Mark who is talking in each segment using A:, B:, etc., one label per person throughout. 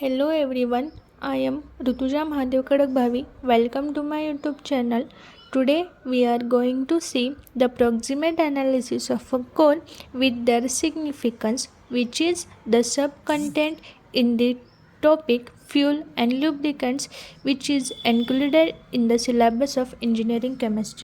A: Hello everyone, I am Rutuja Mahadev Kadakbhavi. Welcome to my YouTube channel. Today we are going to see the proximate analysis of a coal with their significance, which is the sub-content in the topic fuel and lubricants, which is included in the syllabus of engineering chemistry.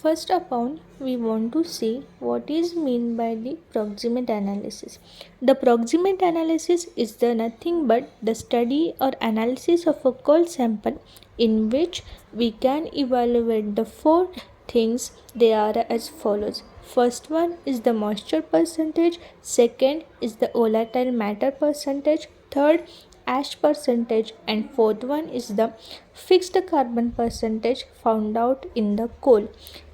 A: First upon, we want to see what is meant by the proximate analysis. The proximate analysis is the nothing but the study or analysis of a coal sample in which we can evaluate the four things. They are as follows. First one is the moisture percentage, second is the volatile matter percentage, third ash percentage, and fourth one is the fixed carbon percentage found out in the coal.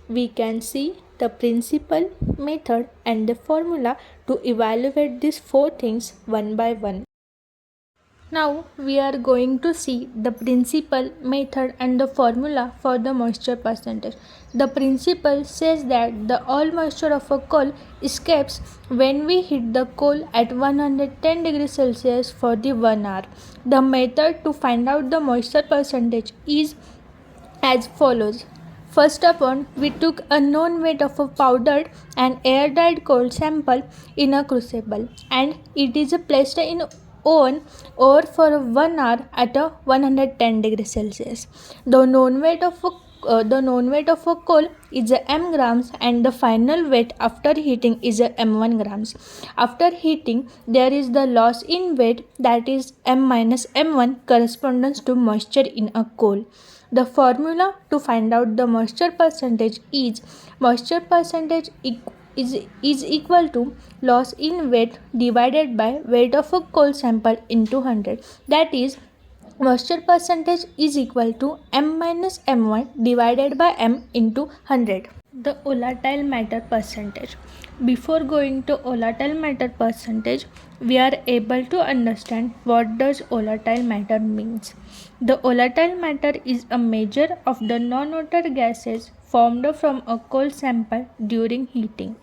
A: We can see the principle, method, and the formula to evaluate these four things one by one. Now we are going to see the principle, method, and the formula for the moisture percentage. The principle says that the all moisture of a coal escapes when we heat the coal at 110 degrees Celsius for the 1 hour. The method to find out the moisture percentage is as follows. First upon, we took a known weight of a powdered and air-dried coal sample in a crucible, and it is placed in oven or for 1 hour at a 110 degrees Celsius. The known weight of a coal is a m grams, and the final weight after heating is a m1 grams. After heating, there is the loss in weight, that is m minus m1 corresponds to moisture in a coal. The formula to find out the moisture percentage is moisture percentage is equal to loss in weight divided by weight of a coal sample into 100. That is, moisture percentage is equal to m minus m1 divided by m into 100. The volatile matter percentage. Before going to volatile matter percentage, we are able to understand what does volatile matter means. The volatile matter is a measure of the non-water gases formed from a coal sample during heating.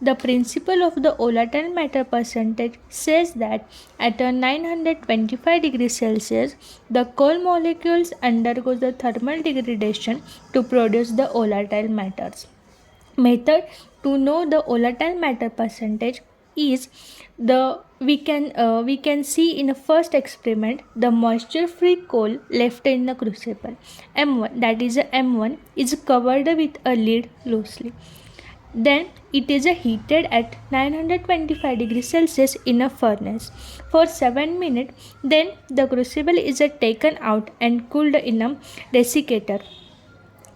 A: The principle of the volatile matter percentage says that at a 925 degrees Celsius, the coal molecules undergo the thermal degradation to produce the volatile matters. Method to know the volatile matter percentage is we can see in a first experiment the moisture free coal left in the crucible m1, that is m1 is covered with a lid loosely. Then it is heated at 925 degrees Celsius in a furnace for 7 minutes. Then the crucible is taken out and cooled in a desiccator.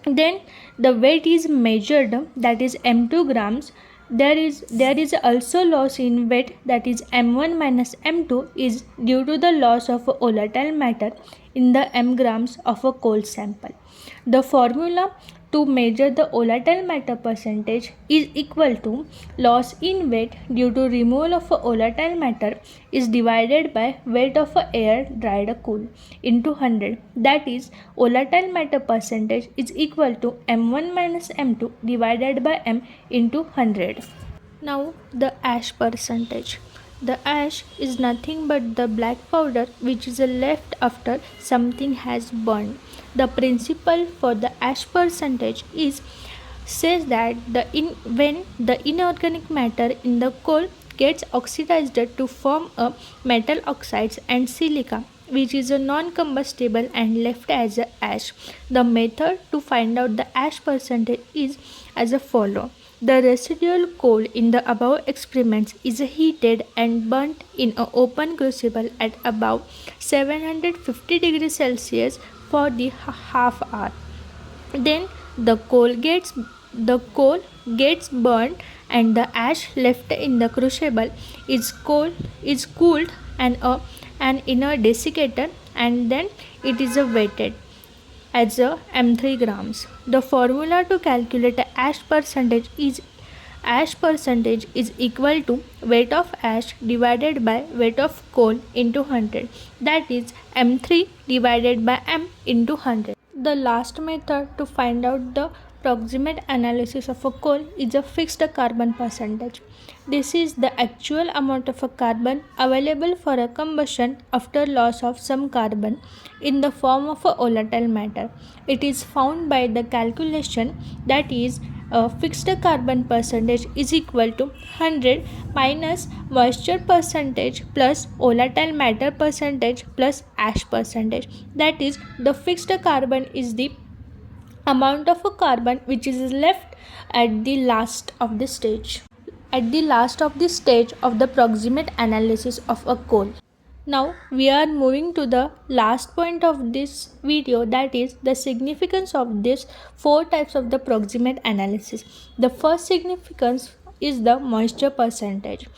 A: Then the weight is measured, that is m2 grams. There is also loss in weight, that is m1 minus m2 is due to the loss of volatile matter in the m grams of a coal sample. The formula to measure the volatile matter percentage is equal to loss in weight due to removal of volatile matter is divided by weight of air dried coal into 100. That is, volatile matter percentage is equal to m1 minus m2 divided by m into 100. Now the ash percentage. The ash is nothing but the black powder which is left after something has burned. The principle for the ash percentage says that when the inorganic matter in the coal gets oxidized to form a metal oxides and silica, which is a non-combustible and left as a ash. The method to find out the ash percentage is as a follow. The residual coal in the above experiments is heated and burnt in an open crucible at about 750 degrees Celsius for the half hour. Then the coal gets burned, and the ash left in the crucible is cooled and in a desiccator, and then it is weighted as a m3 grams. The formula to calculate the ash percentage is equal to weight of ash divided by weight of coal into 100, that is m3 divided by m into 100. The last method to find out the Proximate analysis of a coal is a fixed carbon percentage. This is the actual amount of a carbon available for a combustion after loss of some carbon in the form of a volatile matter. It is found by the calculation that is fixed carbon percentage is equal to 100 minus moisture percentage plus volatile matter percentage plus ash percentage. That is, the fixed carbon is the amount of a carbon which is left at the last of the stage of the proximate analysis of a coal. Now we are moving to the last point of this video, that is the significance of these four types of the proximate analysis. The first significance is the moisture percentage.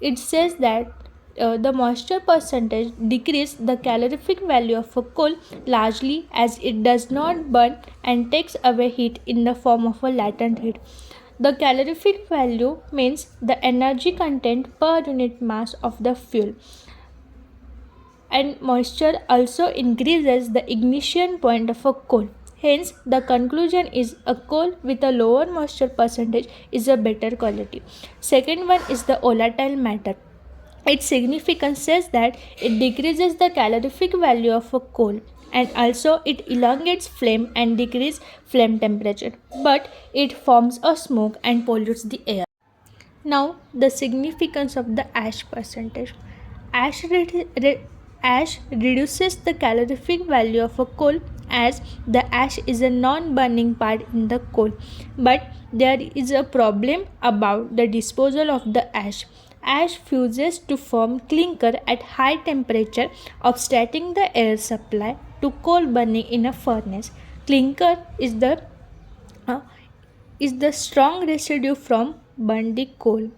A: It says that the moisture percentage decreases the calorific value of a coal largely as it does not burn and takes away heat in the form of a latent heat. The calorific value means the energy content per unit mass of the fuel, and moisture also increases the ignition point of a coal. Hence, the conclusion is a coal with a lower moisture percentage is a better quality. Second one is the volatile matter. Its significance says that it decreases the calorific value of a coal, and also it elongates flame and decreases flame temperature, but it forms a smoke and pollutes the air. Now, the significance of the ash percentage. Ash, ash reduces the calorific value of a coal as the ash is a non-burning part in the coal, but there is a problem about the disposal of the ash. Ash fuses to form clinker at high temperature, obstructing the air supply to coal burning in a furnace. Clinker is the strong residue from burned coal.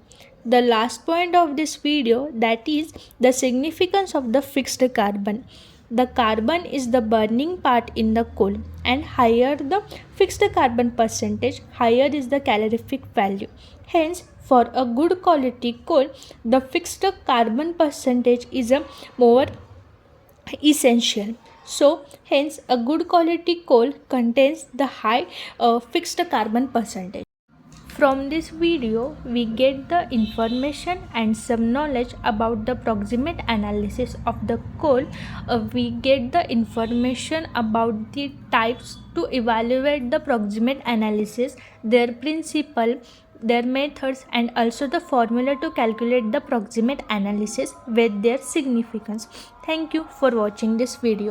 A: The last point of this video, that is the significance of the fixed carbon. The carbon is the burning part in the coal, and higher the fixed carbon percentage, higher is the calorific value. Hence, for a good quality coal, the fixed carbon percentage is a more essential. So, hence a good quality coal contains the high fixed carbon percentage. From this video, we get the information and some knowledge about the proximate analysis of the coal. We get the information about the types to evaluate the proximate analysis, their principle, their methods, and also the formula to calculate the proximate analysis with their significance. Thank you for watching this video.